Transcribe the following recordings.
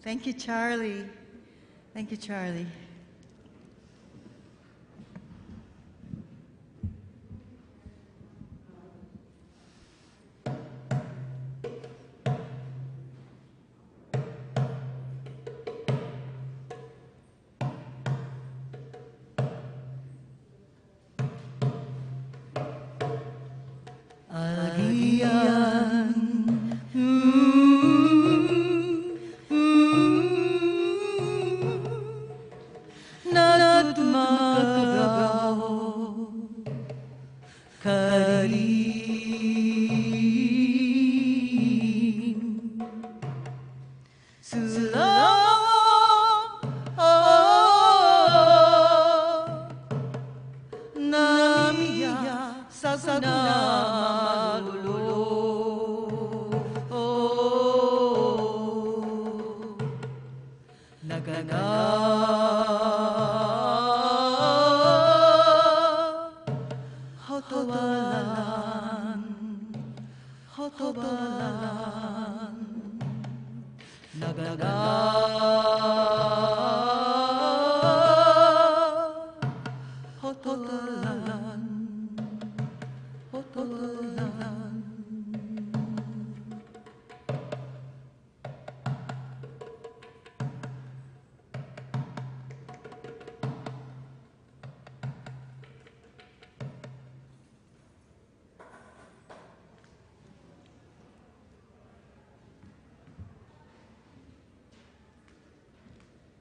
Thank you, Charlie. Thank you, Charlie.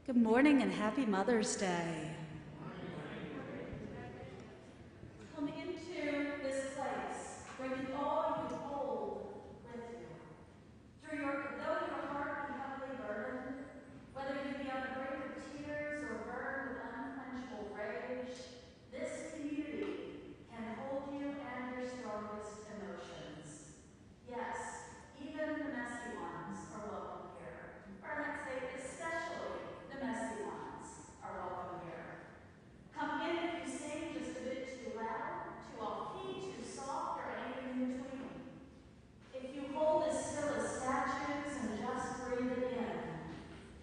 Good morning and happy Mother's Day. Come into this place, bringing all you hold with you. Though your heart be heavily burdened, whether you be on the brink of tears or burned with unquenchable rage, this community can hold you and your strongest emotions. Yes, even the messy ones are welcome here. Or let's say especially the messy ones are welcome here. Come in if you sing just a bit too loud, too off-key, too soft, or anything in between. If you hold as still as statues and just breathe it in,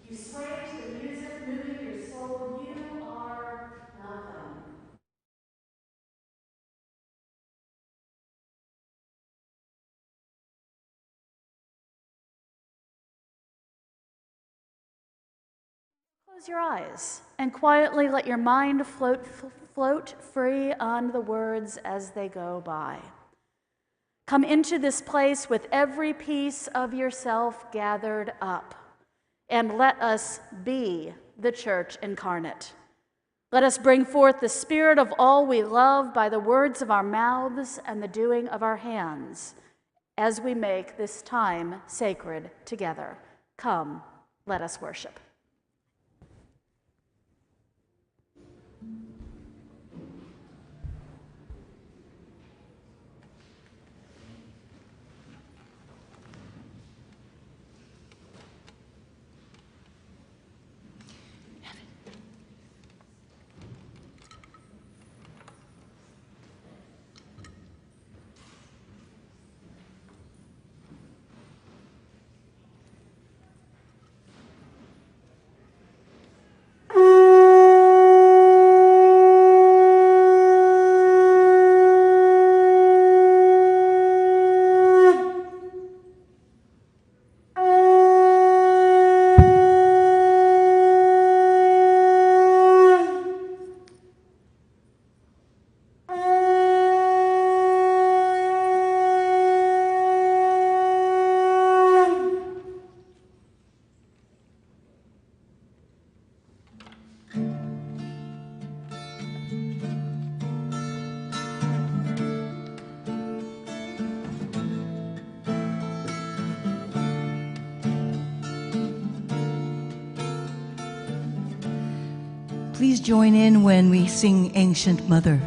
you sway to the music moving your soul, you are welcome. Close your eyes and quietly let your mind float free on the words as they go by. Come into this place with every piece of yourself gathered up, and let us be the church incarnate. Let us bring forth the spirit of all we love by the words of our mouths and the doing of our hands as we make this time sacred together. Come, let us worship. Please join in when we sing Ancient Mother.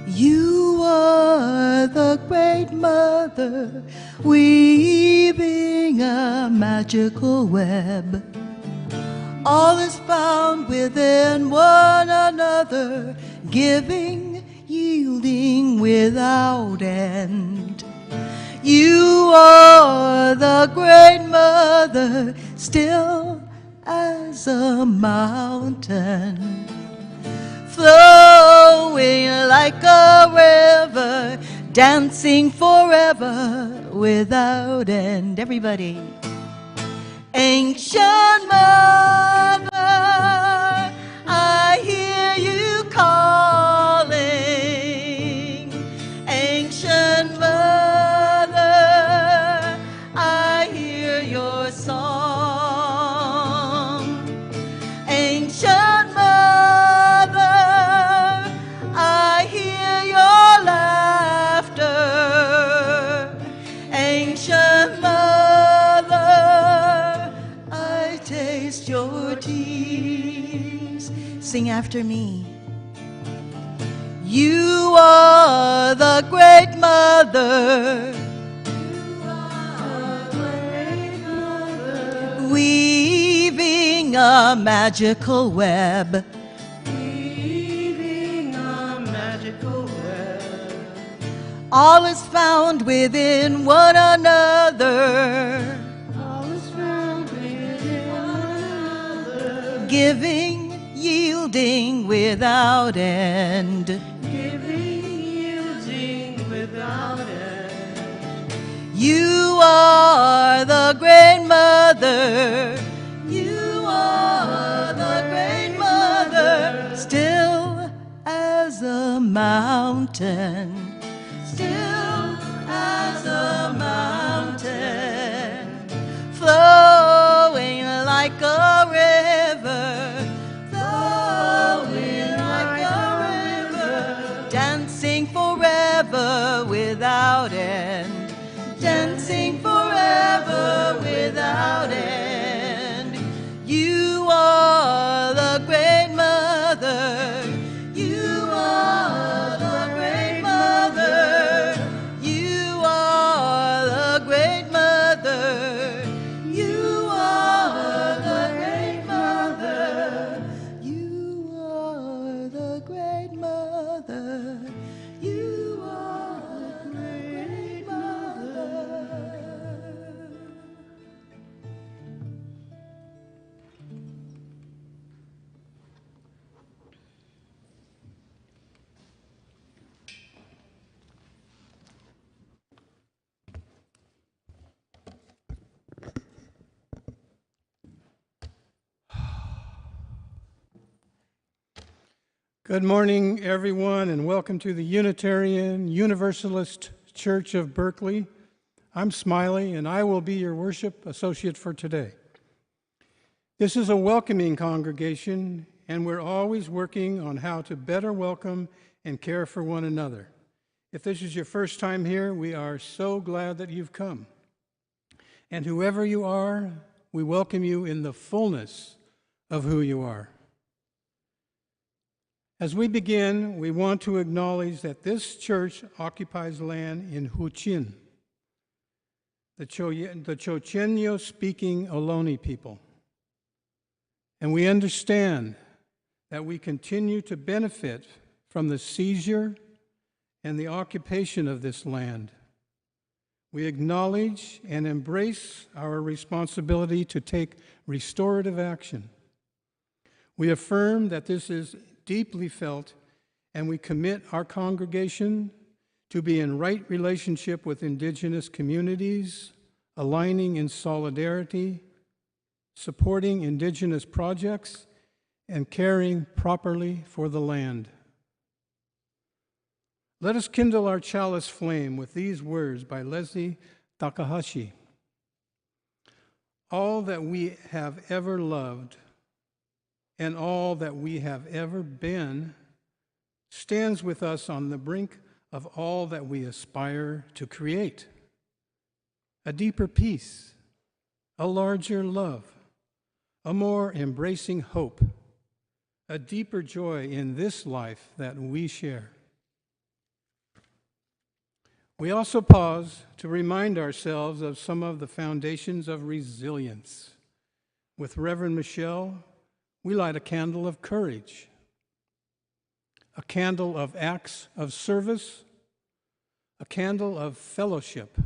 You are the great mother, weaving a magical web. All is found within one another giving, yielding without end. You are the great mother, still as a mountain, flowing like a river, dancing forever without end. Everybody. Ancient mother, I hear you calling. Ancient mother, I hear your song. Ancient mother, I hear your laughter. Ancient mother, I taste your tears. Sing after me. You are the great mother. You are the great mother. Weaving a magical web. Weaving a magical web. All is found within one another. All is found within one another. Giving, yielding without end. Giving, yielding without end. You are the great mother. You are the great mother. Still as a mountain. Still as a mountain. Flowing like a river. Flowing like a river. Dancing forever without end. Dancing forever without end. You are the great mother. You are the great mother. You are the great mother. You are the great mother. You are the great mother. You are the great mother. Good morning, everyone, and welcome to the Unitarian Universalist Church of Berkeley. I'm Smiley, and I will be your worship associate for today. This is a welcoming congregation, and we're always working on how to better welcome and care for one another. If this is your first time here, we are so glad that you've come. And whoever you are, we welcome you in the fullness of who you are. As we begin, we want to acknowledge that this church occupies land in Huichin, the Chochenyo-speaking Ohlone people. And we understand that we continue to benefit from the seizure and the occupation of this land. We acknowledge and embrace our responsibility to take restorative action. We affirm that this is deeply felt, and we commit our congregation to be in right relationship with indigenous communities, aligning in solidarity, supporting indigenous projects, and caring properly for the land. Let us kindle our chalice flame with these words by Leslie Takahashi. All that we have ever loved and all that we have ever been stands with us on the brink of all that we aspire to create. A deeper peace, a larger love, a more embracing hope, a deeper joy in this life that we share. We also pause to remind ourselves of some of the foundations of resilience. With Reverend Michelle, we light a candle of courage. a candle of acts of service, a candle of fellowship,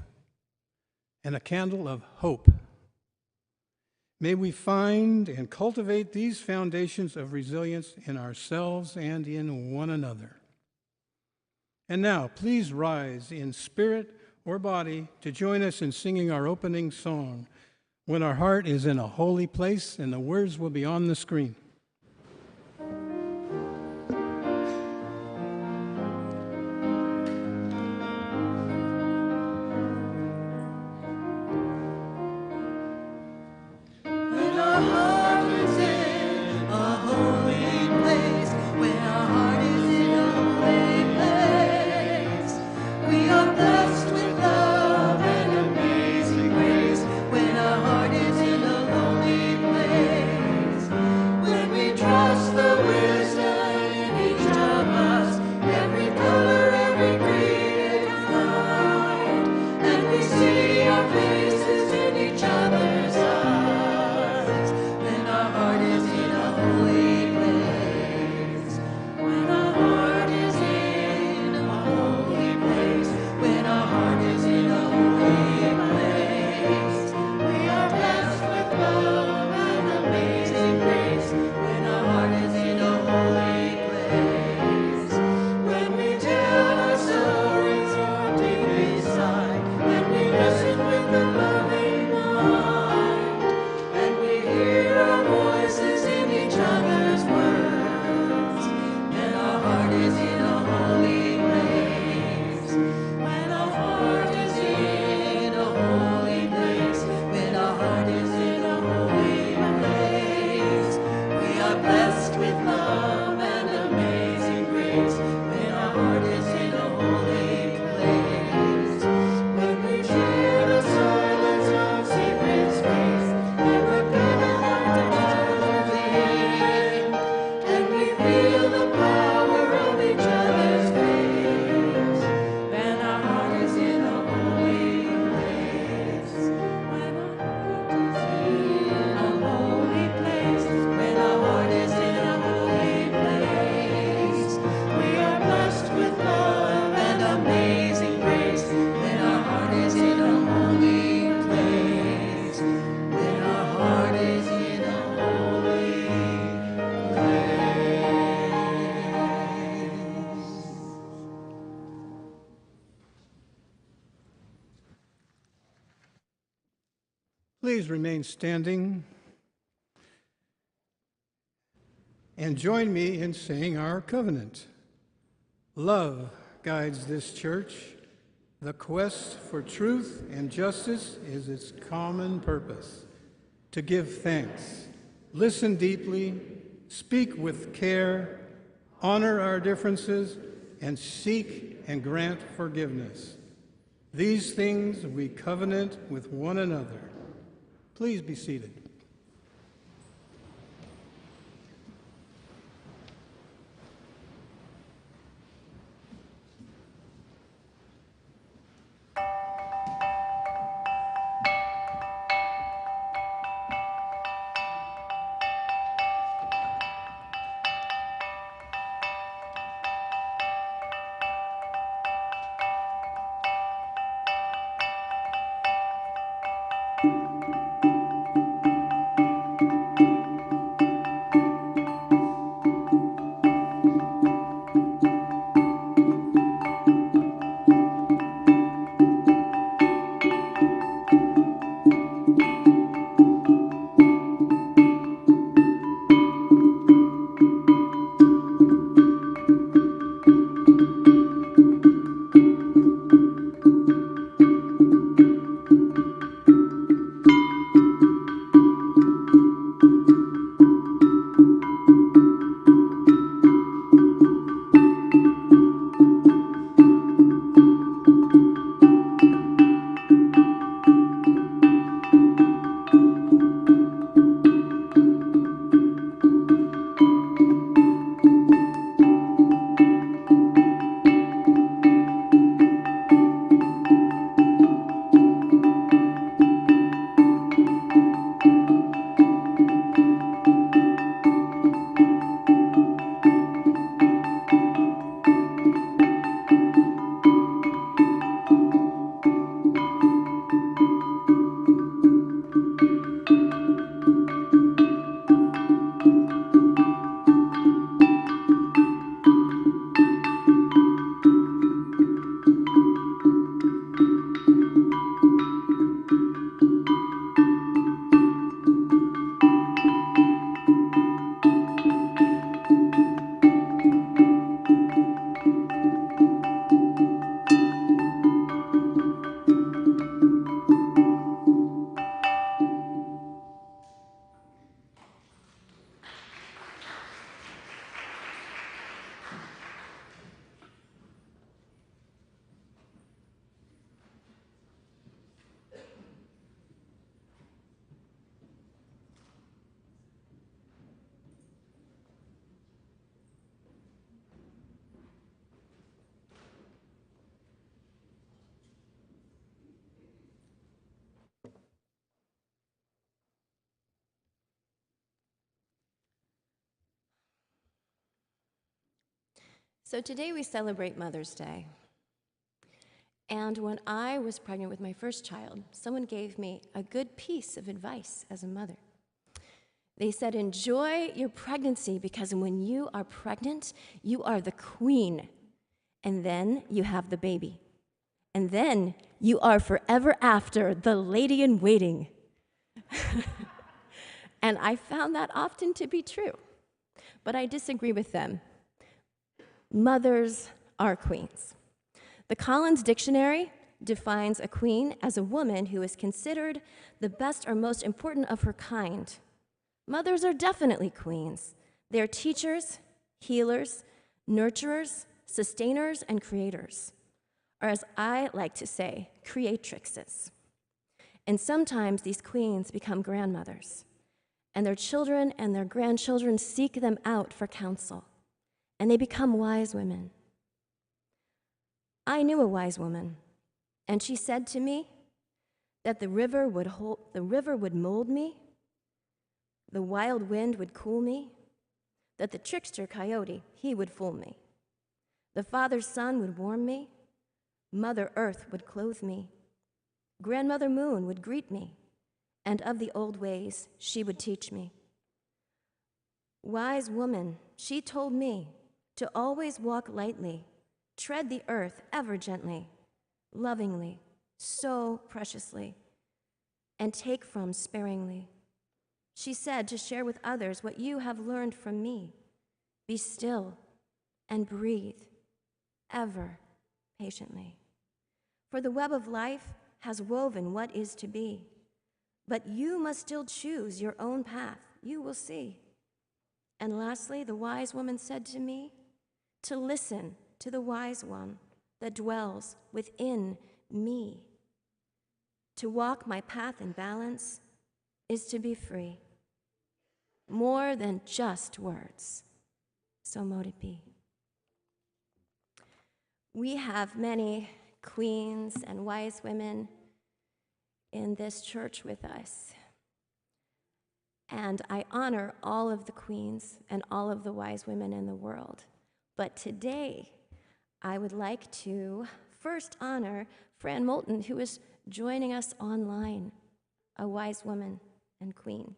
and a candle of hope. May we find and cultivate these foundations of resilience in ourselves and in one another. And now, please rise in spirit or body to join us in singing our opening song, When Our Heart is in a Holy Place, and the words will be on the screen. Please remain standing and join me in saying our covenant. Love guides this church. The quest for truth and justice is its common purpose. To give thanks, listen deeply, speak with care, honor our differences, and seek and grant forgiveness. These things we covenant with one another. Please be seated. So today we celebrate Mother's Day. And when I was pregnant with my first child, someone gave me a good piece of advice as a mother. They said, enjoy your pregnancy because when you are pregnant, you are the queen. And then you have the baby. And then you are forever after the lady in waiting. And I found that often to be true. But I disagree with them. Mothers are queens. The Collins Dictionary defines a queen as a woman who is considered the best or most important of her kind. Mothers are definitely queens. They are teachers, healers, nurturers, sustainers, and creators. Or as I like to say, creatrixes. And sometimes these queens become grandmothers, and their children and their grandchildren seek them out for counsel, and they become wise women. I knew a wise woman, and she said to me that the river would mold me, the wild wind would cool me, that the trickster coyote, he would fool me. The father's sun would warm me, Mother Earth would clothe me, Grandmother Moon would greet me, and of the old ways she would teach me. Wise woman, she told me to always walk lightly, tread the earth ever gently, lovingly, so preciously, and take from sparingly. She said to share with others what you have learned from me. Be still and breathe ever patiently. For the web of life has woven what is to be, but you must still choose your own path. You will see. And lastly, the wise woman said to me, to listen to the wise one that dwells within me. To walk my path in balance is to be free, more than just words. So mote it be. We have many queens and wise women in this church with us. And I honor all of the queens and all of the wise women in the world. But today, I would like to first honor Fran Moulton, who is joining us online, a wise woman and queen.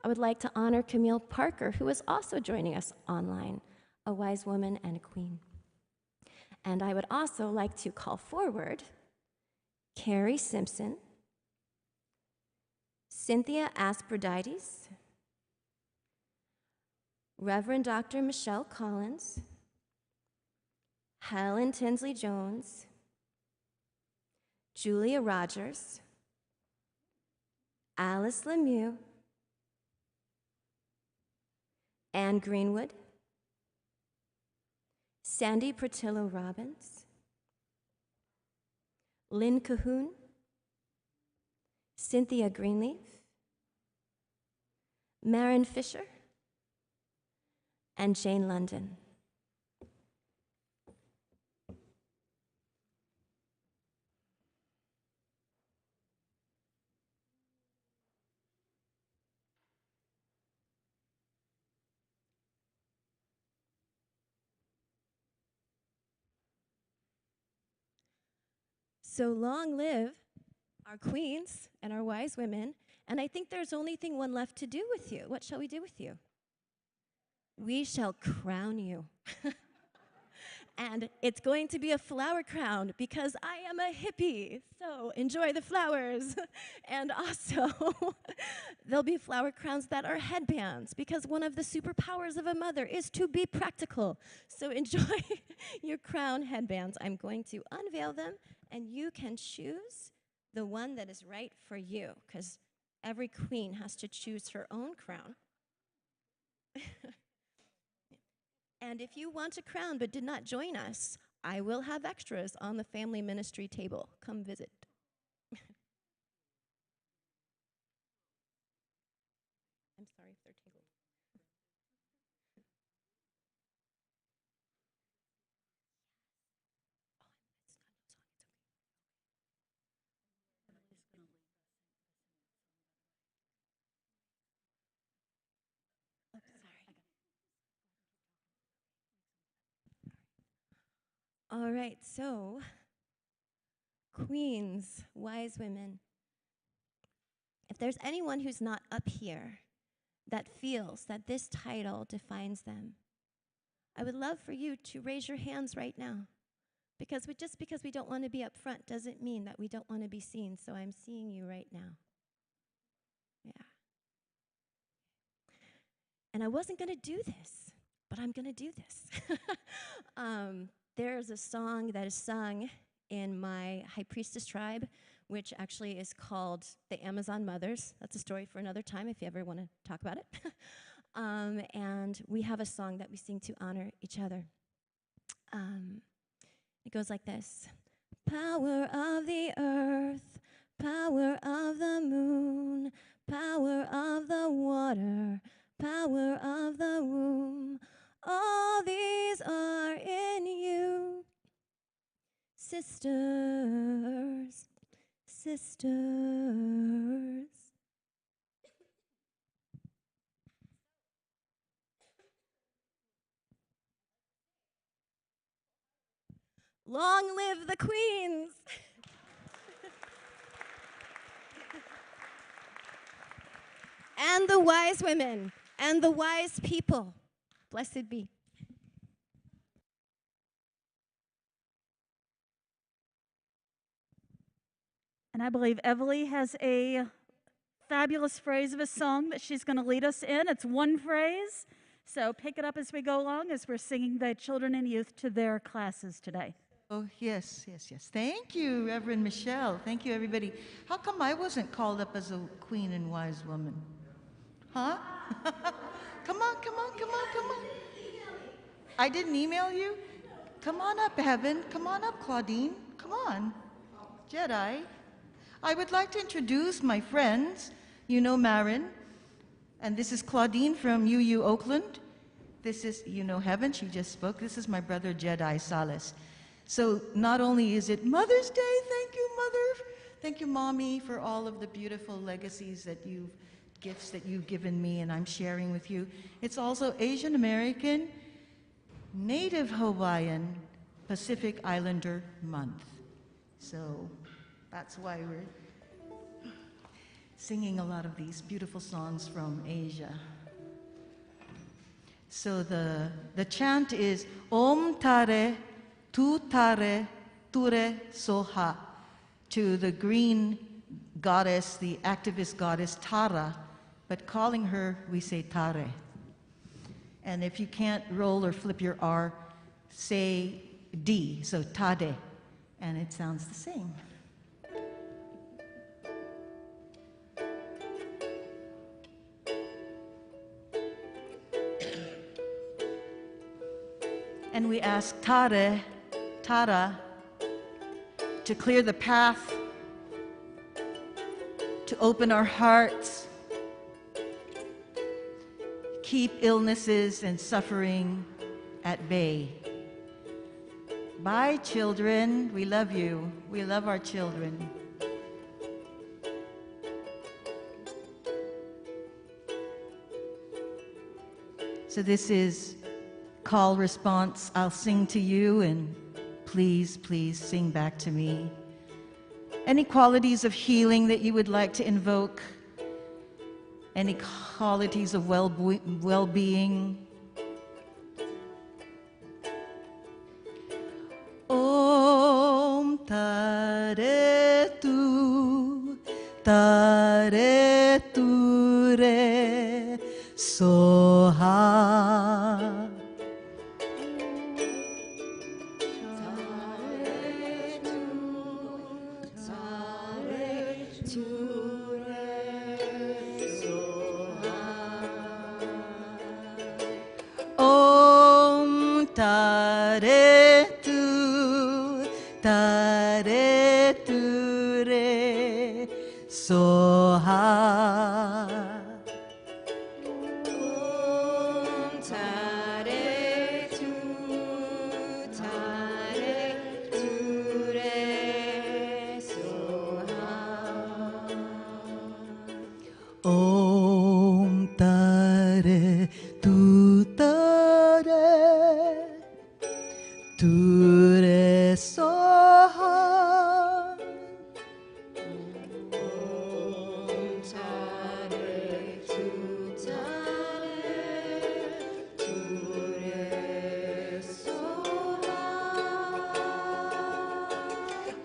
I would like to honor Camille Parker, who is also joining us online, a wise woman and a queen. And I would also like to call forward Carrie Simpson, Cynthia Asperdides, Reverend Dr. Michelle Collins, Helen Tinsley Jones, Julia Rogers, Alice Lemieux, Anne Greenwood, Sandy Portillo Robbins, Lynn Cahoon, Cynthia Greenleaf, Maren Fisher, and Jane London. So long live our queens and our wise women. And I think there's only one left to do with you. What shall we do with you? We shall crown you. And it's going to be a flower crown because I am a hippie. So enjoy the flowers. And also, there'll be flower crowns that are headbands because one of the superpowers of a mother is to be practical. So enjoy your crown headbands. I'm going to unveil them, and you can choose the one that is right for you because every queen has to choose her own crown. And if you want a crown but did not join us, I will have extras on the family ministry table. Come visit. I'm sorry if they're tangled. Oh, sorry. All right, so queens, wise women. If there's anyone who's not up here that feels that this title defines them, I would love for you to raise your hands right now. Just because we don't want to be up front doesn't mean that we don't want to be seen, so I'm seeing you right now. Yeah. And I wasn't going to do this, but I'm going to do this. There's a song that is sung in my high priestess tribe, which actually is called the Amazon Mothers. That's a story for another time if you ever want to talk about it. And we have a song that we sing to honor each other. It goes like this. Power of the earth, power of the moon, power of the water, power of the womb, all these are in you. Sisters, sisters. Long live the queens! And the wise women, and the wise people. Blessed be. And I believe Everly has a fabulous phrase of a song that she's going to lead us in. It's one phrase, so pick it up as we go along as we're singing the children and youth to their classes today. Oh, yes, yes, yes. Thank you, Reverend Michelle. Thank you, everybody. How come I wasn't called up as a queen and wise woman? Huh? Come on, come on, come on, come on. I didn't email you? Come on up, Heaven. Come on up, Claudine. Come on. Jedi. I would like to introduce my friends. You know Marin. And this is Claudine from UU Oakland. This is, you know Heaven, she just spoke. This is my brother Jedi Salas. So not only is it Mother's Day, thank you, Mother. Thank you, Mommy, for all of the beautiful legacies gifts that you've given me and I'm sharing with you. It's also Asian American, Native Hawaiian, Pacific Islander Month. So that's why we're singing a lot of these beautiful songs from Asia. So the chant is Om Tare, Tu Tare, Ture Soha, to the green goddess, the activist goddess Tara, but calling her, we say Tare. And if you can't roll or flip your R, say D, so Tade, and it sounds the same. And we ask Tara, to clear the path, to open our hearts, keep illnesses and suffering at bay. Bye, children. We love you. We love our children. So this is call response. I'll sing to you and please, please sing back to me. Any qualities of healing that you would like to invoke? Any qualities of well-being? Om Tare Tu, Tare Tu Re Soha. Om Tare Tu, Tare Tu Re Soha. Om Tare Tu, Tare Tu Re Soha. Om Tare Tu, Tare Tu Re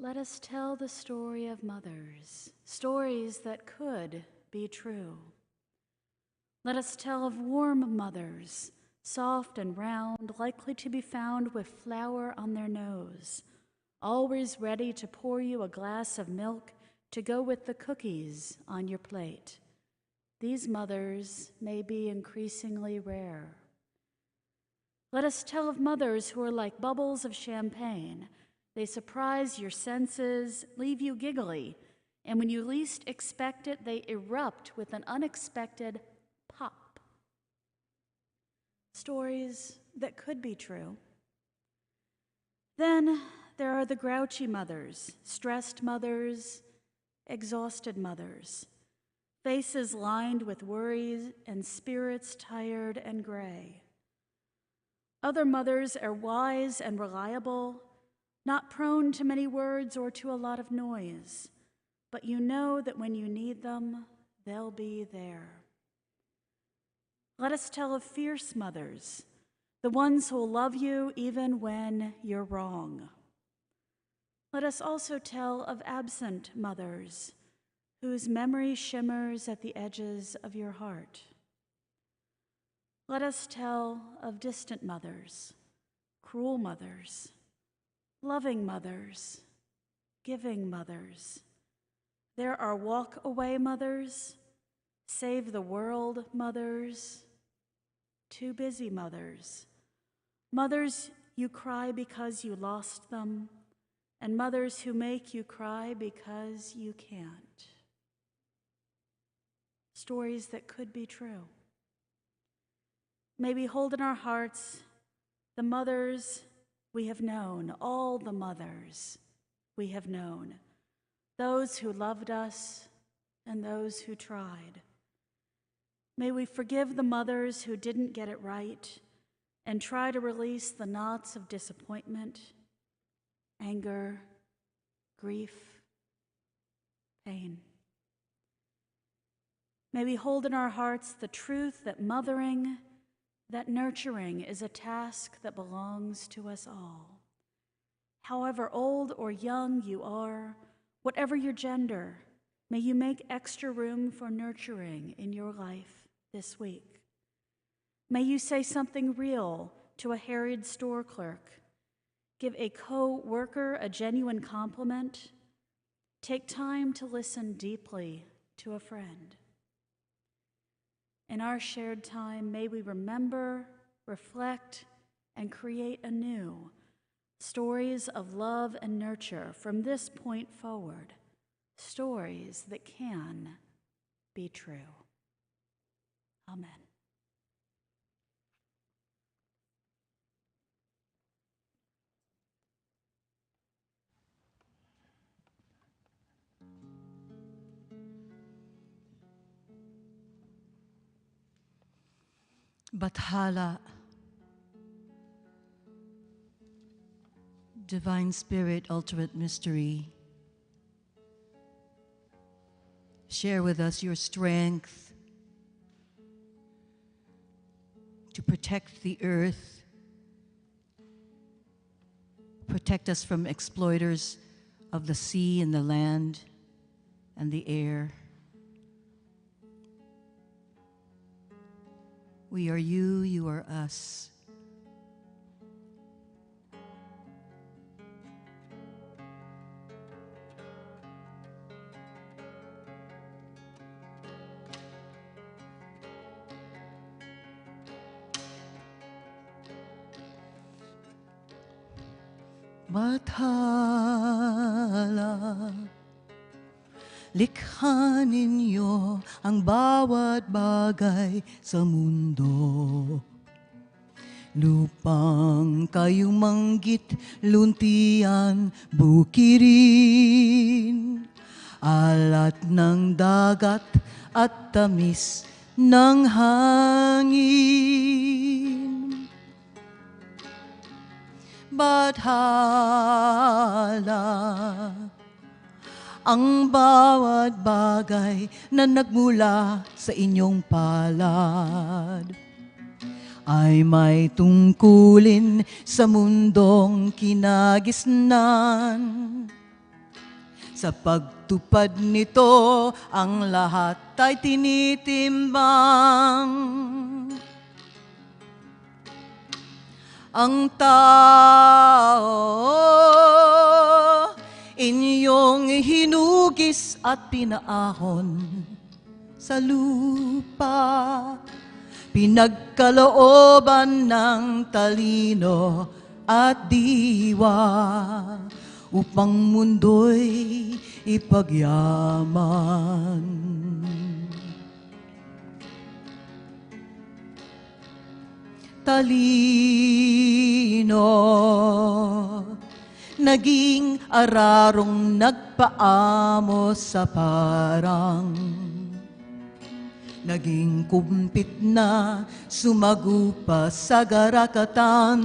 Let us tell the story of mothers, stories that could be true. Let us tell of warm mothers, soft and round, likely to be found with flour on their nose, always ready to pour you a glass of milk to go with the cookies on your plate. These mothers may be increasingly rare. Let us tell of mothers who are like bubbles of champagne. They surprise your senses, leave you giggly, and when you least expect it, they erupt with an unexpected pop. Stories that could be true. Then there are the grouchy mothers, stressed mothers, exhausted mothers, faces lined with worries and spirits tired and gray. Other mothers are wise and reliable, not prone to many words or to a lot of noise, but you know that when you need them, they'll be there. Let us tell of fierce mothers, the ones who'll love you even when you're wrong. Let us also tell of absent mothers, whose memory shimmers at the edges of your heart. Let us tell of distant mothers, cruel mothers, loving mothers, giving mothers. There are walk-away mothers, save the world mothers, too busy mothers, mothers you cry because you lost them, and mothers who make you cry because you can't. Stories that could be true. May we hold in our hearts the mothers we have known, all the mothers we have known, those who loved us and those who tried. May we forgive the mothers who didn't get it right and try to release the knots of disappointment, anger, grief, pain. May we hold in our hearts the truth that mothering, that nurturing is a task that belongs to us all. However old or young you are, whatever your gender, may you make extra room for nurturing in your life this week. May you say something real to a harried store clerk, give a co-worker a genuine compliment, take time to listen deeply to a friend. In our shared time, may we remember, reflect, and create anew stories of love and nurture from this point forward, stories that can be true. Amen. Bathala, Divine Spirit, Ultimate Mystery, share with us your strength to protect the earth, protect us from exploiters of the sea and the land and the air. We are you, you are us. Bathala, likha ninyo ang bawat bagay sa mundo. Lupang kayong manggit, luntian, bukirin, alat ng dagat at tamis ng hangin. Bathala, ang bawat bagay na nagmula sa inyong palad ay may tungkulin sa mundong kinagisnan. Sa pagtupad nito, ang lahat ay tinitimbang. Ang tao, inyong hinugis at pinaahon sa lupa. Pinagkalooban ng talino at diwa upang mundo'y ipagyaman. Talino, naging ararong nagpaamo sa parang. Naging kumpit na sumagupa sa garakatan.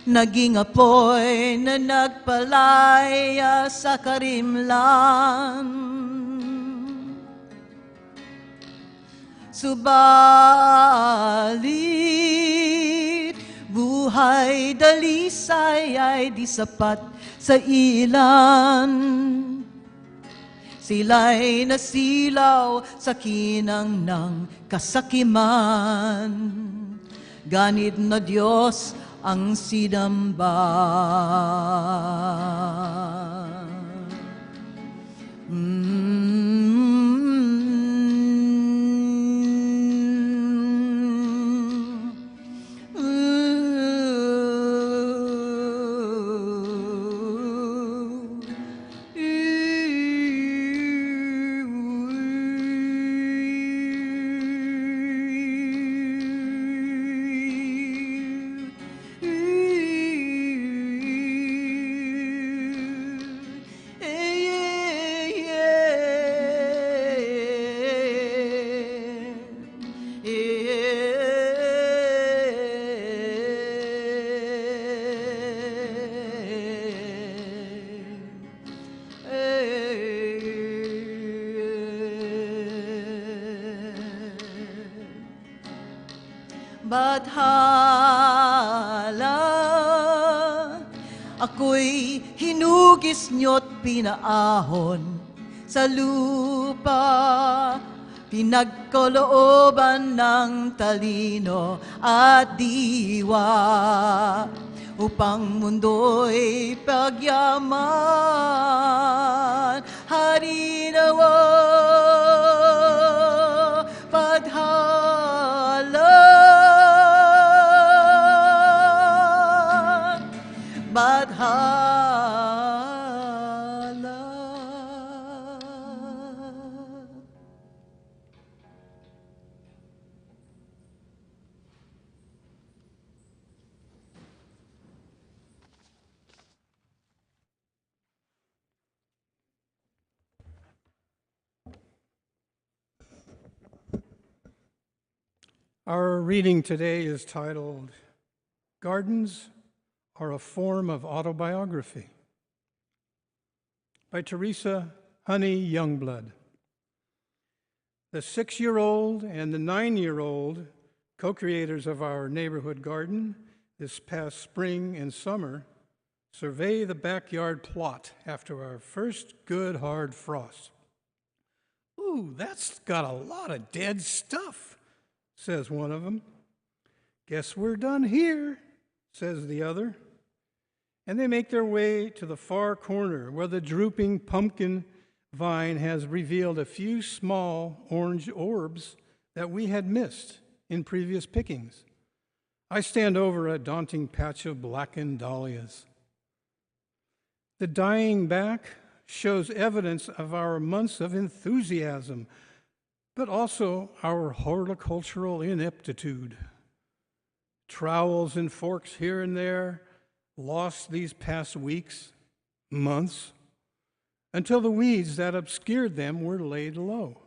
Naging apoy na nagpalaya sa karimlan. Subalit, buhay dalisay ay di sapat sa ilan. Sila'y nasilaw sa kinang ng kasakiman. Ganit na Diyos ang sinamba. Bathala, ako'y hinugis niyo't pinaahon sa lupa. Pinagkalooban ng talino at diwa upang mundo'y pagyaman. Harinawa, padhala, badhala. Our reading today is titled, Gardens Are a Form of Autobiography, by Teresa Honey Youngblood. The 6-year-old and the 9-year-old, co-creators of our neighborhood garden this past spring and summer, survey the backyard plot after our first good hard frost. Ooh, that's got a lot of dead stuff, says one of them. Guess we're done here, says the other. And they make their way to the far corner where the drooping pumpkin vine has revealed a few small orange orbs that we had missed in previous pickings. I stand over a daunting patch of blackened dahlias. The dying back shows evidence of our months of enthusiasm, but also our horticultural ineptitude. Trowels and forks here and there, lost these past weeks, months, until the weeds that obscured them were laid low.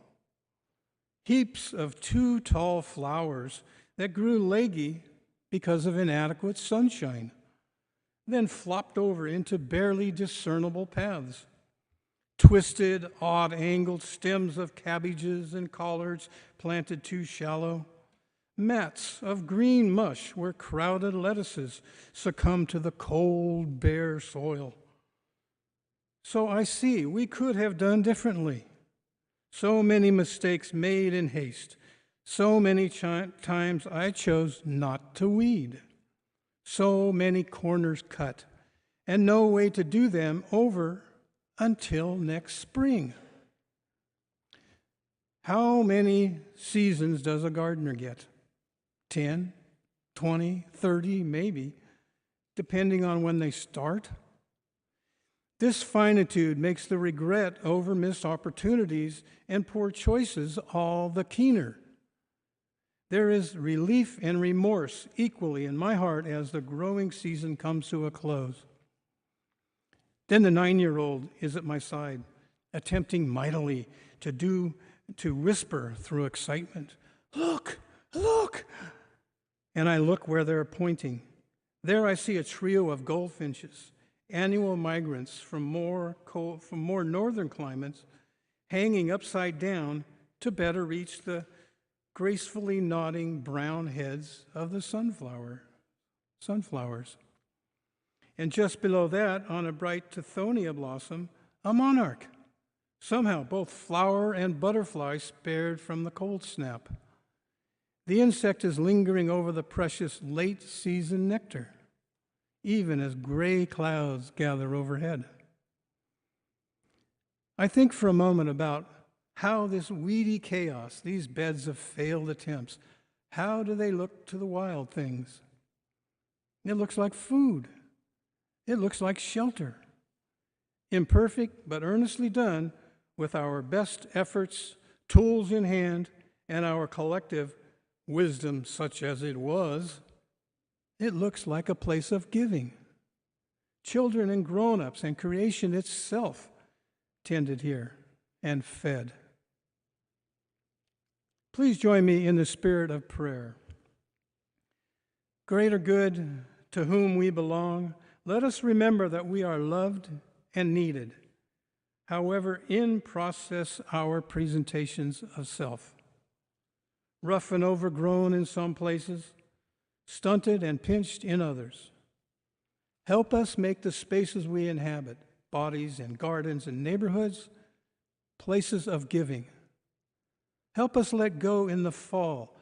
Heaps of too tall flowers that grew leggy because of inadequate sunshine, then flopped over into barely discernible paths. Twisted, odd-angled stems of cabbages and collards planted too shallow. Mats of green mush where crowded lettuces succumbed to the cold, bare soil. So I see we could have done differently. So many mistakes made in haste. So many times I chose not to weed. So many corners cut, and no way to do them over until next spring. How many seasons does a gardener get? 10, 20, 30, maybe, depending on when they start. This finitude makes the regret over missed opportunities and poor choices all the keener. There is relief and remorse equally in my heart as the growing season comes to a close. Then the 9-year-old is at my side, attempting mightily to whisper through excitement, "Look, look!" And I look where they're pointing. There I see a trio of goldfinches, annual migrants from more northern climates, hanging upside down to better reach the gracefully nodding brown heads of the sunflowers. And just below that, on a bright tithonia blossom, a monarch. Somehow both flower and butterfly spared from the cold snap. The insect is lingering over the precious late-season nectar, even as gray clouds gather overhead. I think for a moment about how this weedy chaos, these beds of failed attempts, how do they look to the wild things? It looks like food. It looks like shelter. Imperfect, but earnestly done with our best efforts, tools in hand, and our collective wisdom such as it was, it looks like a place of giving. Children and grown-ups and creation itself tended here and fed. Please join me in the spirit of prayer. Greater good to whom we belong, let us remember that we are loved and needed, however in process our presentations of self. Rough and overgrown in some places, stunted and pinched in others. Help us make the spaces we inhabit, bodies and gardens and neighborhoods, places of giving. Help us let go in the fall,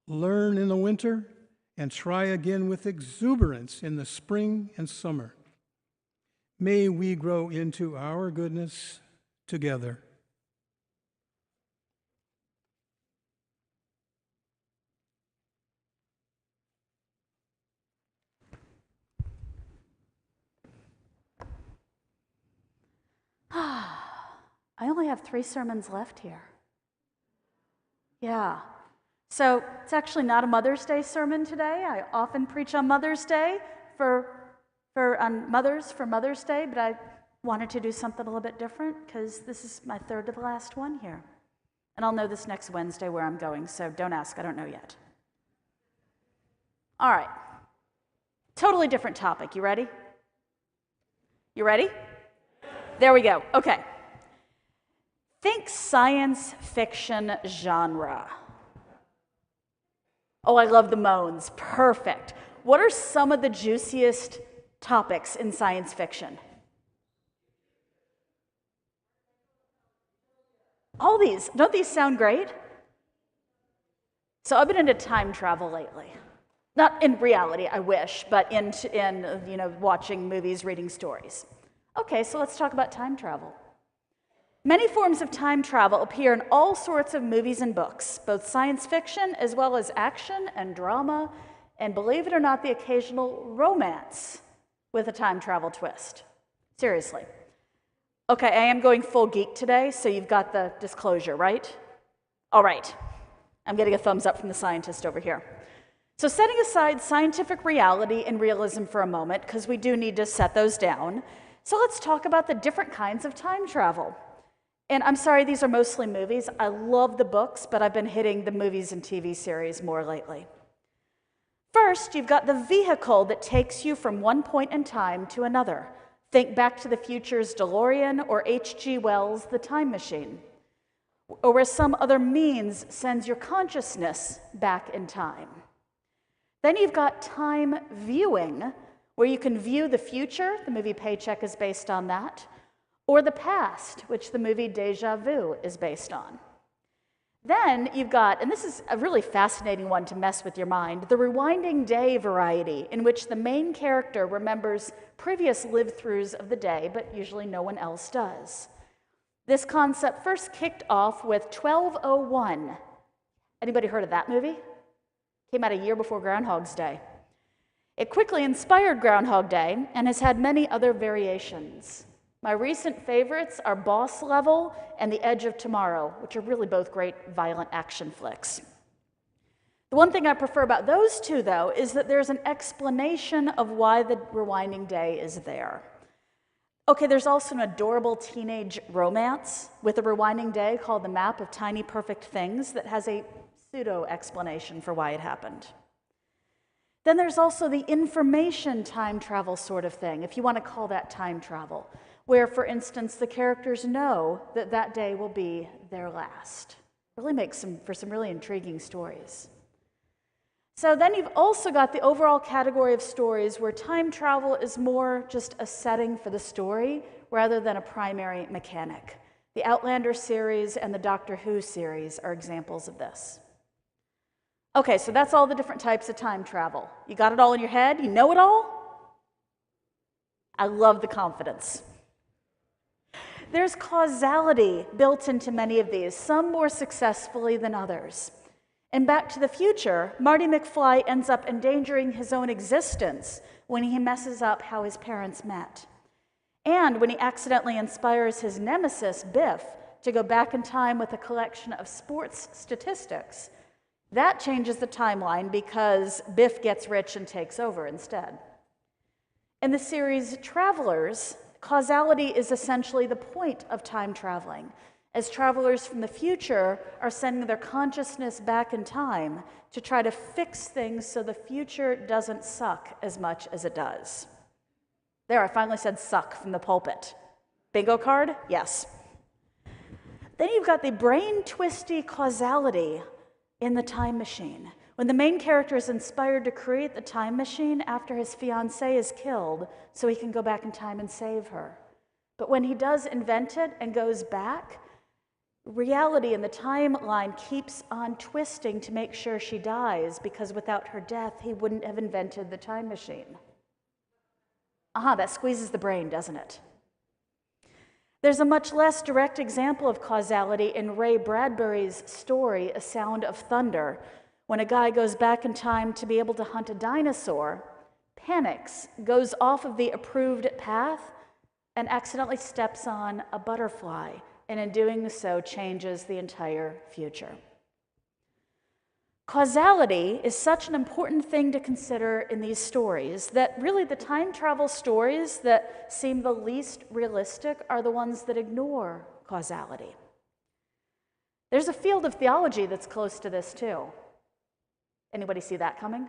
learn in the winter, and try again with exuberance in the spring and summer. May we grow into our goodness together. I only have 3 sermons left here. Yeah. So it's actually not a Mother's Day sermon today. I often preach on Mother's Day for Mother's Day, but I wanted to do something a little bit different because this is my third to the last one here. And I'll know this next Wednesday where I'm going, so don't ask, I don't know yet. All right. Totally different topic. You ready? You ready? There we go. Okay. Think science fiction genre. Oh, I love the moans. Perfect. What are some of the juiciest topics in science fiction? All these. Don't these sound great? So I've been into time travel lately. Not in reality, I wish, but in watching movies, reading stories. Okay, so let's talk about time travel. Many forms of time travel appear in all sorts of movies and books, both science fiction as well as action and drama, and believe it or not, the occasional romance with a time travel twist. Seriously. Okay, I am going full geek today, so you've got the disclosure, right? All right. I'm getting a thumbs up from the scientist over here. So setting aside scientific reality and realism for a moment, because we do need to set those down, so let's talk about the different kinds of time travel. And I'm sorry, these are mostly movies. I love the books, but I've been hitting the movies and TV series more lately. First, you've got the vehicle that takes you from one point in time to another. Think Back to the Future's DeLorean or H.G. Wells' The Time Machine, or where some other means sends your consciousness back in time. Then you've got time viewing, where you can view the future. The movie Paycheck is based on that. or the past, which the movie Deja Vu is based on. Then you've got, and this is a really fascinating one to mess with your mind, the rewinding day variety, in which the main character remembers previous live-throughs of the day, but usually no one else does. This concept first kicked off with 1201. Anybody heard of that movie? Came out a year before Groundhog's Day. It quickly inspired Groundhog Day and has had many other variations. My recent favorites are Boss Level and The Edge of Tomorrow, which are really both great violent action flicks. The one thing I prefer about those two, though, is that there's an explanation of why the rewinding day is there. Okay, there's also an adorable teenage romance with a rewinding day called The Map of Tiny Perfect Things that has a pseudo-explanation for why it happened. Then there's also the information time travel sort of thing, if you want to call that time travel, where, for instance, the characters know that that day will be their last. Really makes for some really intriguing stories. So then you've also got the overall category of stories where time travel is more just a setting for the story rather than a primary mechanic. The Outlander series and the Doctor Who series are examples of this. Okay, so that's all the different types of time travel. You got it all in your head? You know it all? I love the confidence. There's causality built into many of these, some more successfully than others. In Back to the Future, Marty McFly ends up endangering his own existence when he messes up how his parents met. And when he accidentally inspires his nemesis, Biff, to go back in time with a collection of sports statistics, that changes the timeline because Biff gets rich and takes over instead. In the series Travelers, causality is essentially the point of time traveling, as travelers from the future are sending their consciousness back in time to try to fix things so the future doesn't suck as much as it does. There, I finally said suck from the pulpit. Bingo card? Yes. Then you've got the brain-twisty causality in The Time Machine, when the main character is inspired to create the time machine after his fiancée is killed so he can go back in time and save her. But when he does invent it and goes back, reality in the timeline keeps on twisting to make sure she dies, because without her death, he wouldn't have invented the time machine. That squeezes the brain, doesn't it? There's a much less direct example of causality in Ray Bradbury's story, A Sound of Thunder, when a guy goes back in time to be able to hunt a dinosaur, panics, goes off of the approved path, and accidentally steps on a butterfly, and in doing so changes the entire future. Causality is such an important thing to consider in these stories that really the time travel stories that seem the least realistic are the ones that ignore causality. There's a field of theology that's close to this too. Anybody see that coming?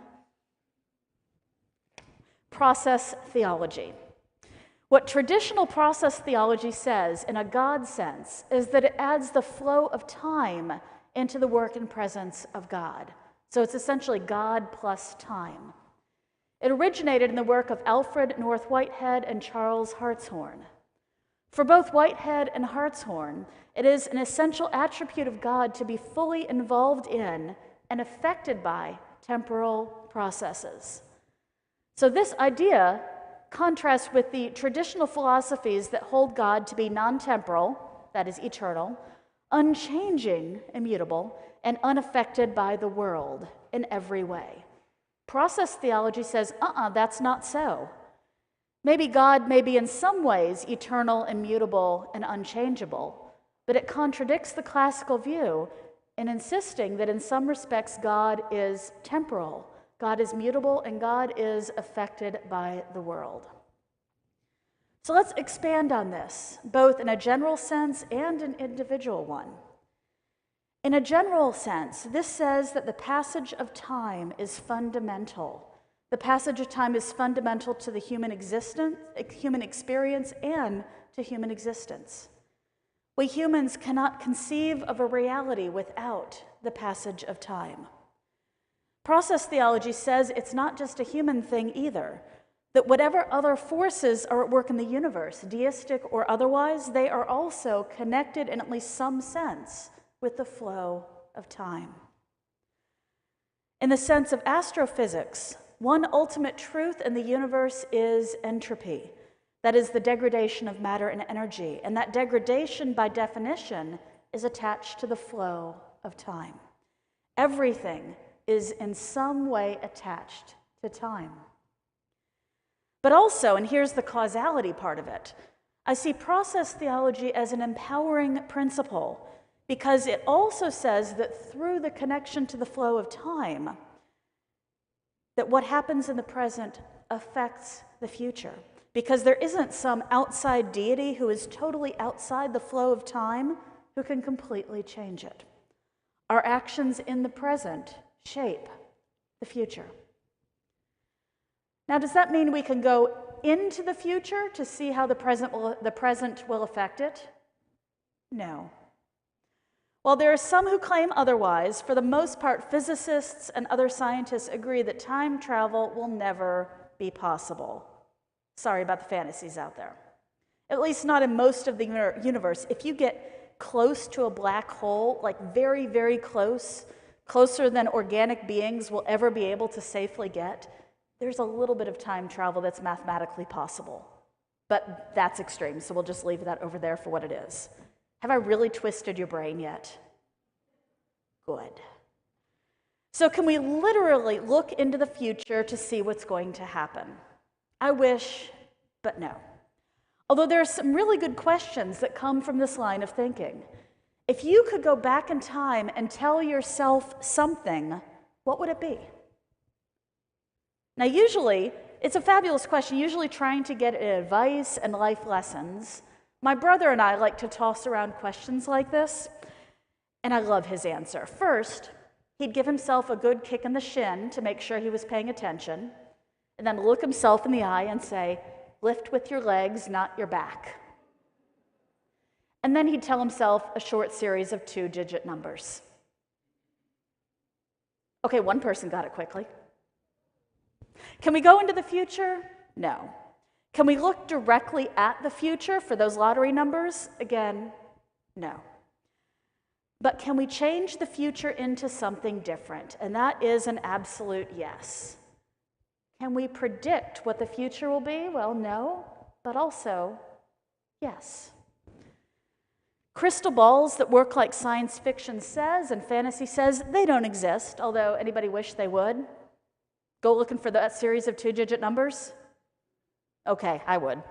Process theology. What traditional process theology says in a God sense is that it adds the flow of time into the work and presence of God. So it's essentially God plus time. It originated in the work of Alfred North Whitehead and Charles Hartshorne. For both Whitehead and Hartshorne, it is an essential attribute of God to be fully involved in and affected by temporal processes. So this idea contrasts with the traditional philosophies that hold God to be non-temporal, that is eternal, unchanging, immutable, and unaffected by the world in every way. Process theology says, that's not so. Maybe God may be in some ways eternal, immutable, and unchangeable, but it contradicts the classical view in insisting that in some respects God is temporal, God is mutable, and God is affected by the world. So let's expand on this, both in a general sense and an individual one. In a general sense, this says that the passage of time is fundamental. The passage of time is fundamental to the human existence, human experience, and to human existence. We humans cannot conceive of a reality without the passage of time. Process theology says it's not just a human thing either. that whatever other forces are at work in the universe, deistic or otherwise, they are also connected in at least some sense with the flow of time. In the sense of astrophysics, one ultimate truth in the universe is entropy. That is the degradation of matter and energy. And that degradation, by definition, is attached to the flow of time. Everything is in some way attached to time. But also, and here's the causality part of it, I see process theology as an empowering principle because it also says that through the connection to the flow of time, that what happens in the present affects the future. Because there isn't some outside deity who is totally outside the flow of time who can completely change it. Our actions in the present shape the future. Now, does that mean we can go into the future to see how the present will affect it? No. While there are some who claim otherwise, for the most part, physicists and other scientists agree that time travel will never be possible. Sorry about the fantasies out there. At least not in most of the universe. If you get close to a black hole, like very, very close, closer than organic beings will ever be able to safely get, there's a little bit of time travel that's mathematically possible. But that's extreme, so we'll just leave that over there for what it is. Have I really twisted your brain yet? Good. So can we literally look into the future to see what's going to happen? I wish, but no. Although there are some really good questions that come from this line of thinking. If you could go back in time and tell yourself something, what would it be? Now, usually, it's a fabulous question, usually trying to get advice and life lessons. My brother and I like to toss around questions like this, and I love his answer. First, he'd give himself a good kick in the shin to make sure he was paying attention, and then look himself in the eye and say, "Lift with your legs, not your back." And then he'd tell himself a short series of 2-digit numbers. Okay, one person got it quickly. Can we go into the future? No. Can we look directly at the future for those lottery numbers? Again, no. But can we change the future into something different? And that is an absolute yes. Can we predict what the future will be? Well, no, but also yes. Crystal balls that work like science fiction says and fantasy says, they don't exist, although anybody wish they would. Go looking for that series of 2-digit numbers? Okay, I would.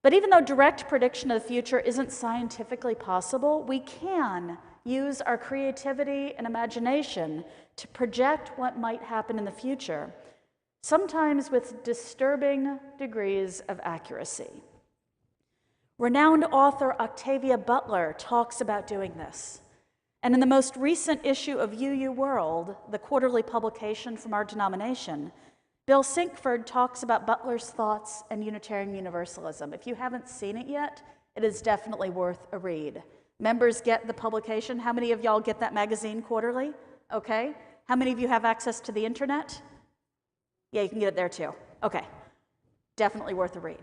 But even though direct prediction of the future isn't scientifically possible, we can use our creativity and imagination to project what might happen in the future, sometimes with disturbing degrees of accuracy. Renowned author Octavia Butler talks about doing this. And in the most recent issue of UU World, the quarterly publication from our denomination, Bill Sinkford talks about Butler's thoughts and Unitarian Universalism. If you haven't seen it yet, it is definitely worth a read. Members get the publication. How many of y'all get that magazine quarterly? Okay. How many of you have access to the internet? Yeah, you can get it there too. Okay. Definitely worth a read.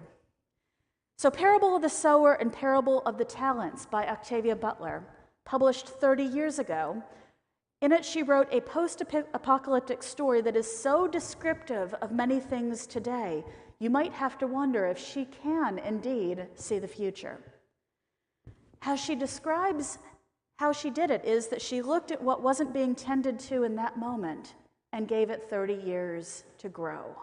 So Parable of the Sower and Parable of the Talents by Octavia Butler, published 30 years ago. In it, she wrote a post-apocalyptic story that is so descriptive of many things today, you might have to wonder if she can indeed see the future. How she describes how she did it is that she looked at what wasn't being tended to in that moment and gave it 30 years to grow.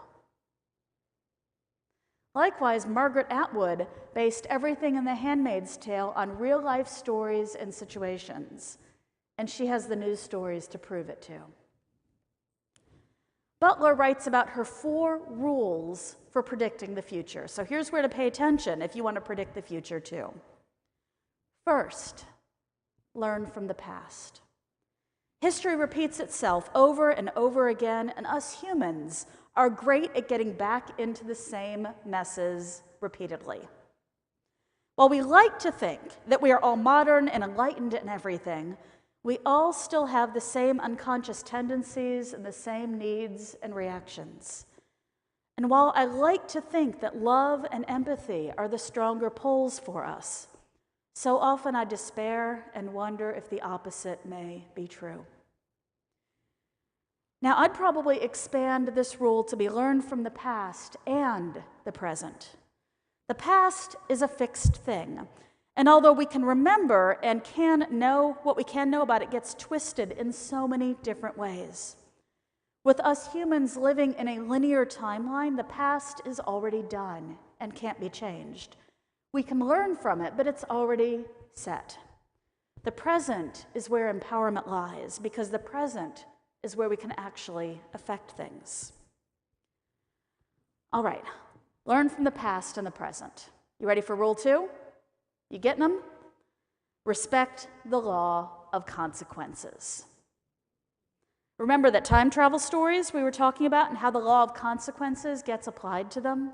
Likewise, Margaret Atwood based everything in The Handmaid's Tale on real-life stories and situations, and she has the news stories to prove it too. Butler writes about her 4 rules for predicting the future. So here's where to pay attention if you want to predict the future too. First, learn from the past. History repeats itself over and over again, and us humans are great at getting back into the same messes repeatedly. While we like to think that we are all modern and enlightened and everything, we all still have the same unconscious tendencies and the same needs and reactions. And while I like to think that love and empathy are the stronger poles for us, so often I despair and wonder if the opposite may be true. Now, I'd probably expand this rule to be learned from the past and the present. The past is a fixed thing, and although we can remember and can know what we can know about it, gets twisted in so many different ways. With us humans living in a linear timeline, the past is already done and can't be changed. We can learn from it, but it's already set. The present is where empowerment lies, because the present is where we can actually affect things. All right, learn from the past and the present. You ready for rule 2? You getting them? Respect the law of consequences. Remember that time travel stories we were talking about and how the law of consequences gets applied to them?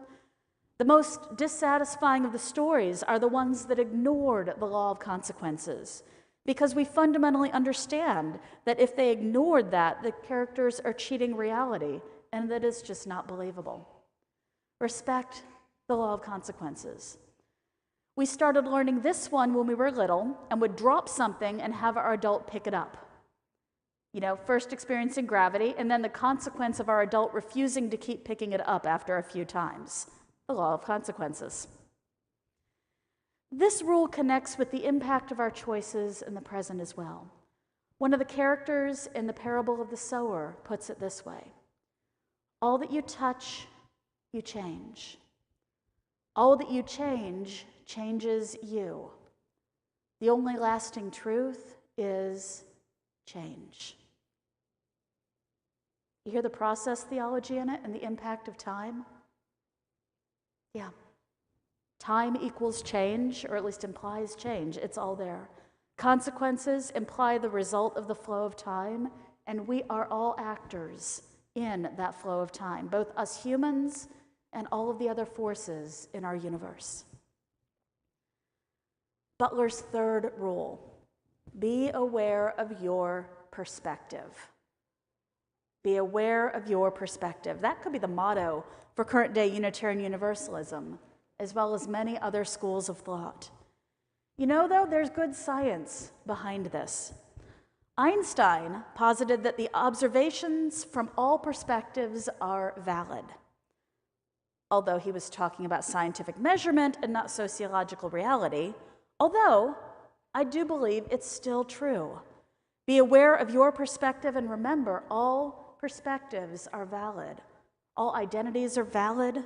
The most dissatisfying of the stories are the ones that ignored the law of consequences, because we fundamentally understand that if they ignored that, the characters are cheating reality, and that is just not believable. Respect the law of consequences. We started learning this one when we were little and would drop something and have our adult pick it up. First experiencing gravity, and then the consequence of our adult refusing to keep picking it up after a few times. The law of consequences. This rule connects with the impact of our choices in the present as well. One of the characters in the parable of the sower puts it this way: all that you touch, you change. All that you change changes you. The only lasting truth is change. You hear the process theology in it and the impact of time? Yeah. Time equals change, or at least implies change. It's all there. Consequences imply the result of the flow of time, and we are all actors in that flow of time, both us humans and all of the other forces in our universe. Butler's third rule: be aware of your perspective. Be aware of your perspective. That could be the motto for current-day Unitarian Universalism, as well as many other schools of thought. Though, there's good science behind this. Einstein posited that the observations from all perspectives are valid, although he was talking about scientific measurement and not sociological reality, although I do believe it's still true. Be aware of your perspective, and remember, all perspectives are valid. All identities are valid.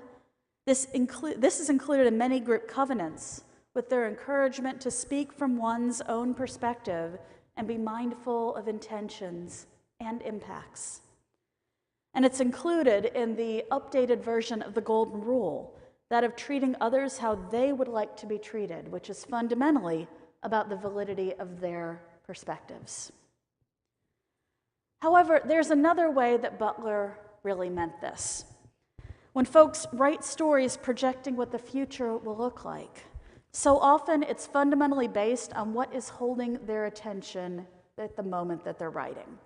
This is included in many group covenants, with their encouragement to speak from one's own perspective and be mindful of intentions and impacts. And it's included in the updated version of the Golden Rule, that of treating others how they would like to be treated, which is fundamentally about the validity of their perspectives. However, there's another way that Butler really meant this. When folks write stories projecting what the future will look like, so often it's fundamentally based on what is holding their attention at the moment that they're writing.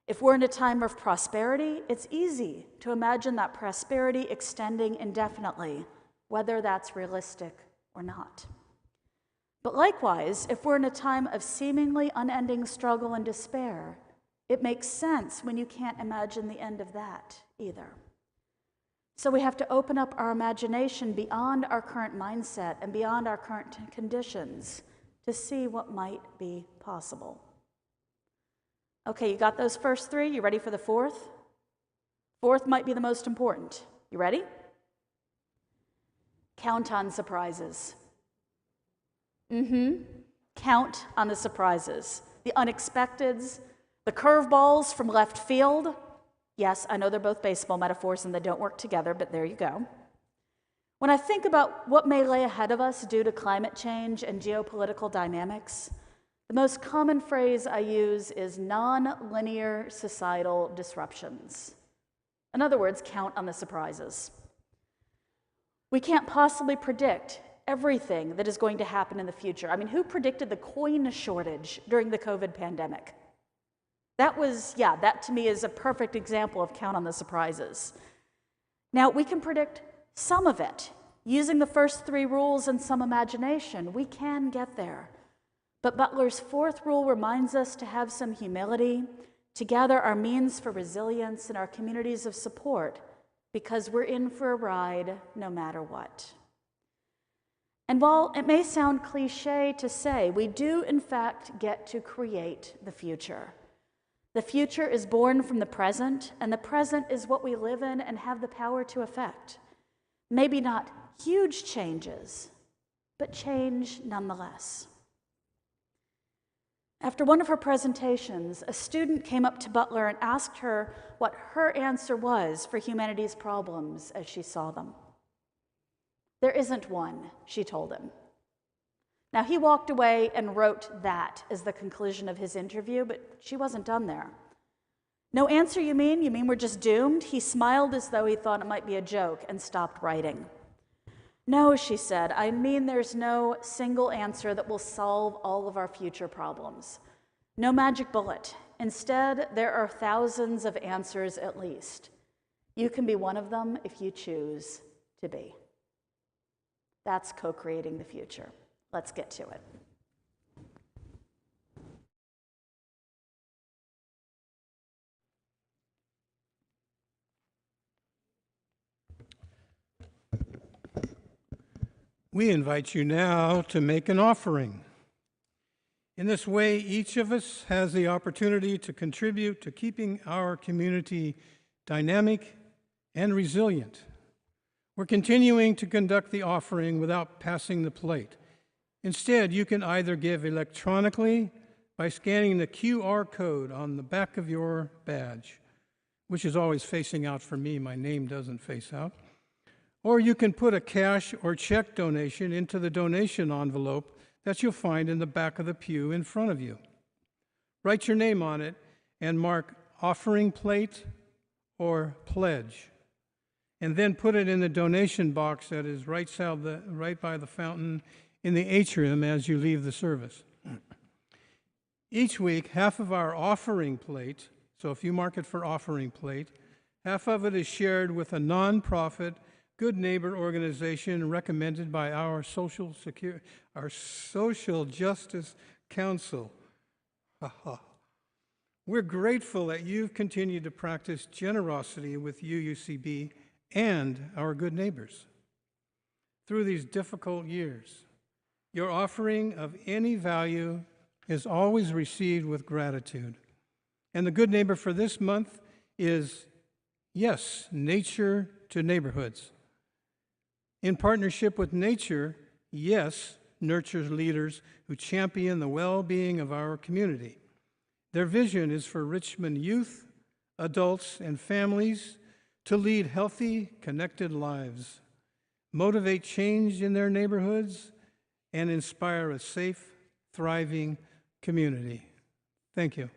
If we're in a time of prosperity, it's easy to imagine that prosperity extending indefinitely, whether that's realistic or not. But likewise, if we're in a time of seemingly unending struggle and despair, it makes sense when you can't imagine the end of that either. So we have to open up our imagination beyond our current mindset and beyond our current conditions to see what might be possible. Okay, you got those first three? You ready for the fourth? Fourth might be the most important. You ready? Count on surprises. Count on the surprises. The unexpecteds, the curveballs from left field. Yes, I know they're both baseball metaphors and they don't work together, but there you go. When I think about what may lay ahead of us due to climate change and geopolitical dynamics, the most common phrase I use is non-linear societal disruptions. In other words, count on the surprises. We can't possibly predict everything that is going to happen in the future. I mean, who predicted the coin shortage during the COVID pandemic? That to me is a perfect example of count on the surprises. Now, we can predict some of it. Using the first 3 rules and some imagination, we can get there. But Butler's 4th rule reminds us to have some humility, to gather our means for resilience and our communities of support, because we're in for a ride no matter what. And while it may sound cliche to say, we do in fact get to create the future. The future is born from the present, and the present is what we live in and have the power to affect. Maybe not huge changes, but change nonetheless. After one of her presentations, a student came up to Butler and asked her what her answer was for humanity's problems as she saw them. "There isn't one," she told him. Now, he walked away and wrote that as the conclusion of his interview, but she wasn't done there. "No answer, you mean? You mean we're just doomed?" He smiled as though he thought it might be a joke and stopped writing. "No," she said, "I mean there's no single answer that will solve all of our future problems. No magic bullet. Instead, there are thousands of answers at least. You can be one of them if you choose to be." That's co-creating the future. Let's get to it. We invite you now to make an offering. In this way, each of us has the opportunity to contribute to keeping our community dynamic and resilient. We're continuing to conduct the offering without passing the plate. Instead, you can either give electronically by scanning the QR code on the back of your badge, which is always facing out for me. My name doesn't face out. Or you can put a cash or check donation into the donation envelope that you'll find in the back of the pew in front of you. Write your name on it and mark offering plate or pledge, and then put it in the donation box that is right by the fountain in the atrium as you leave the service. Each week, half of our offering plate, so if you mark it for offering plate, half of it is shared with a nonprofit good neighbor organization recommended by our social justice council. We're grateful that you've continued to practice generosity with UUCB and our good neighbors through these difficult years. Your offering of any value is always received with gratitude. And the good neighbor for this month is, yes, Nature to Neighborhoods. In partnership with Nature, yes, nurtures leaders who champion the well-being of our community. Their vision is for Richmond youth, adults, and families to lead healthy, connected lives, motivate change in their neighborhoods, and inspire a safe, thriving community. Thank you.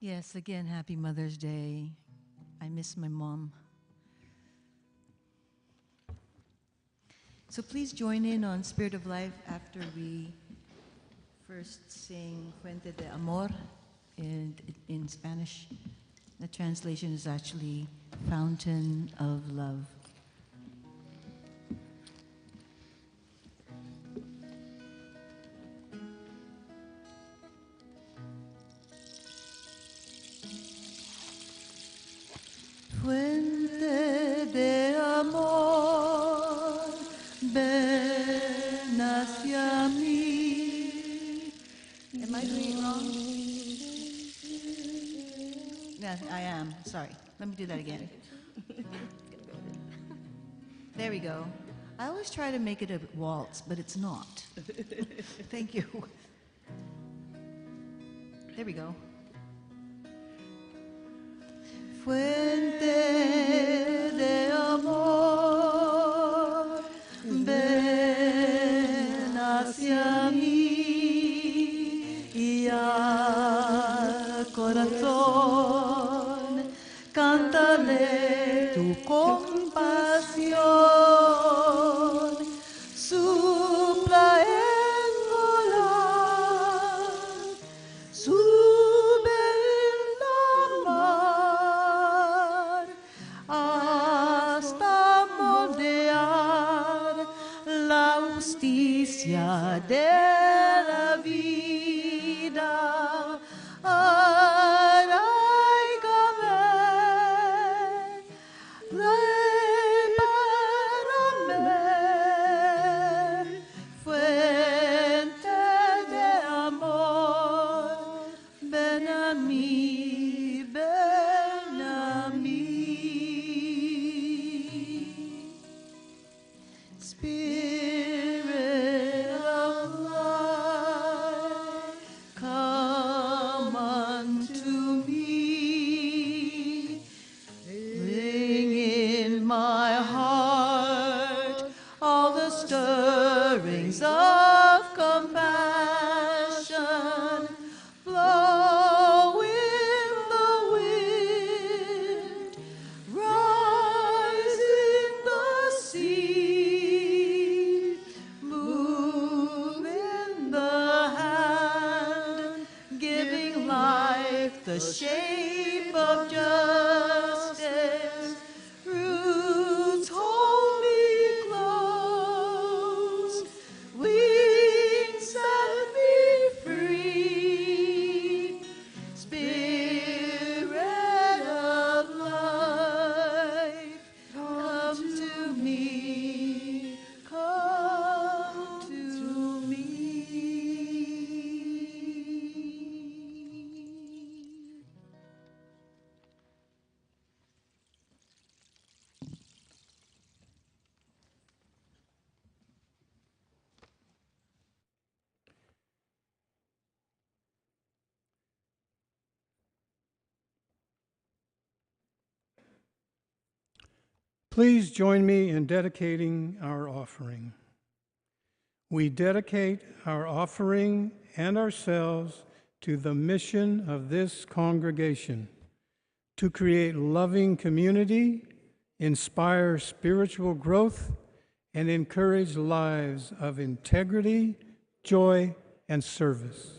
Yes, again, happy Mother's Day. I miss my mom. So please join in on Spirit of Life after we first sing Fuente de Amor in Spanish. The translation is actually Fountain of Love. Fuente de amor, ven hacia mí. Am I doing it wrong? Yeah, I am. Sorry. Let me do that again. There we go. I always try to make it a waltz, but it's not. Thank you. There we go. Fuente de amor, ven hacia mí y al corazón cántale tu compasión. the shape of justice. Roots hold me close, wings set me free. Spirit of life, come to me, come to me. Please join me in dedicating our offering. We dedicate our offering and ourselves to the mission of this congregation, to create loving community, inspire spiritual growth, and encourage lives of integrity, joy, and service.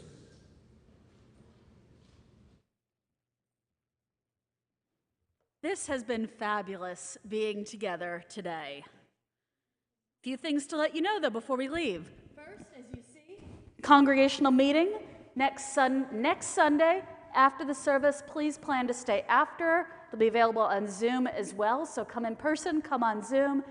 This has been fabulous being together today. A few things to let you know, though, before we leave. First, as you see, congregational meeting next Sunday after the service. Please plan to stay after. It'll be available on Zoom as well, so come in person, come on Zoom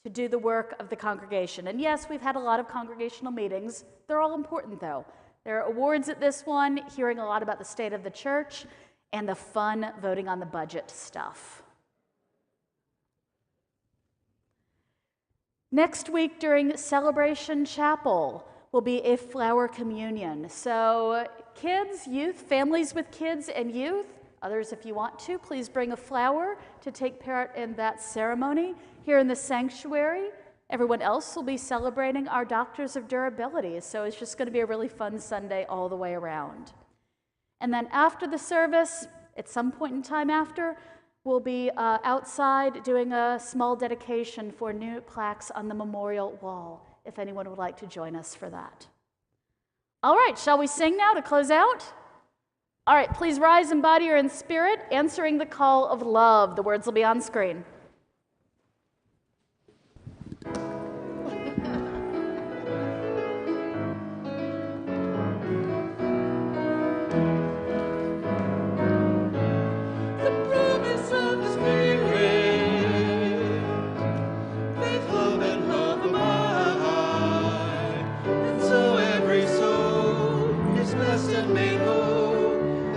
to do the work of the congregation. And yes, we've had a lot of congregational meetings. They're all important, though. There are awards at this one, hearing a lot about the state of the church, and the fun voting on the budget stuff. Next week during Celebration Chapel will be a flower communion. So kids, youth, families with kids and youth, others if you want to, please bring a flower to take part in that ceremony here in the sanctuary. Everyone else will be celebrating our Doctors of Durability. So it's just going to be a really fun Sunday all the way around. And then after the service, at some point in time after, we'll be outside doing a small dedication for new plaques on the memorial wall, if anyone would like to join us for that. All right, shall we sing now to close out? All right, please rise in body or in spirit, answering the call of love. The words will be on screen.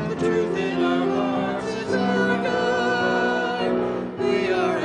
The truth in our hearts is our guide. We are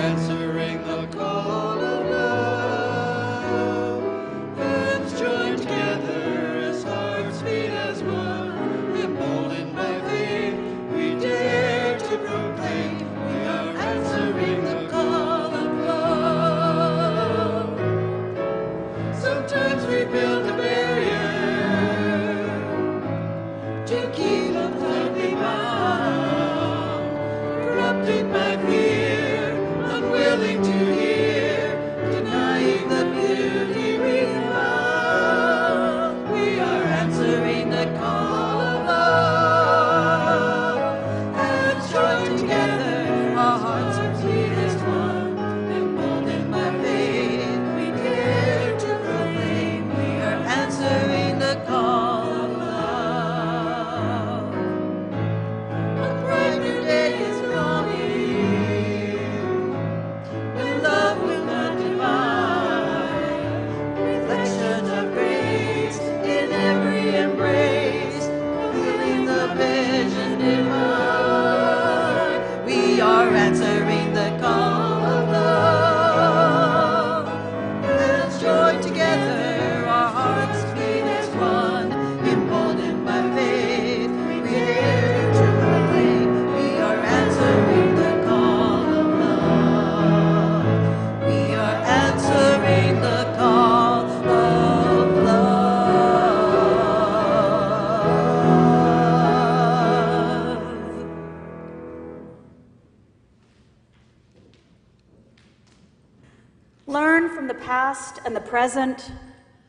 past and the present.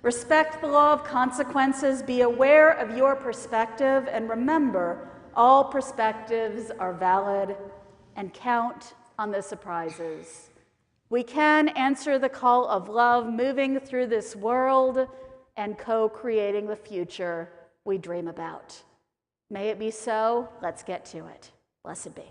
Respect the law of consequences. Be aware of your perspective, and remember, all perspectives are valid, and count on the surprises. We can answer the call of love, moving through this world and co-creating the future we dream about. May it be so. Let's get to it. Blessed be.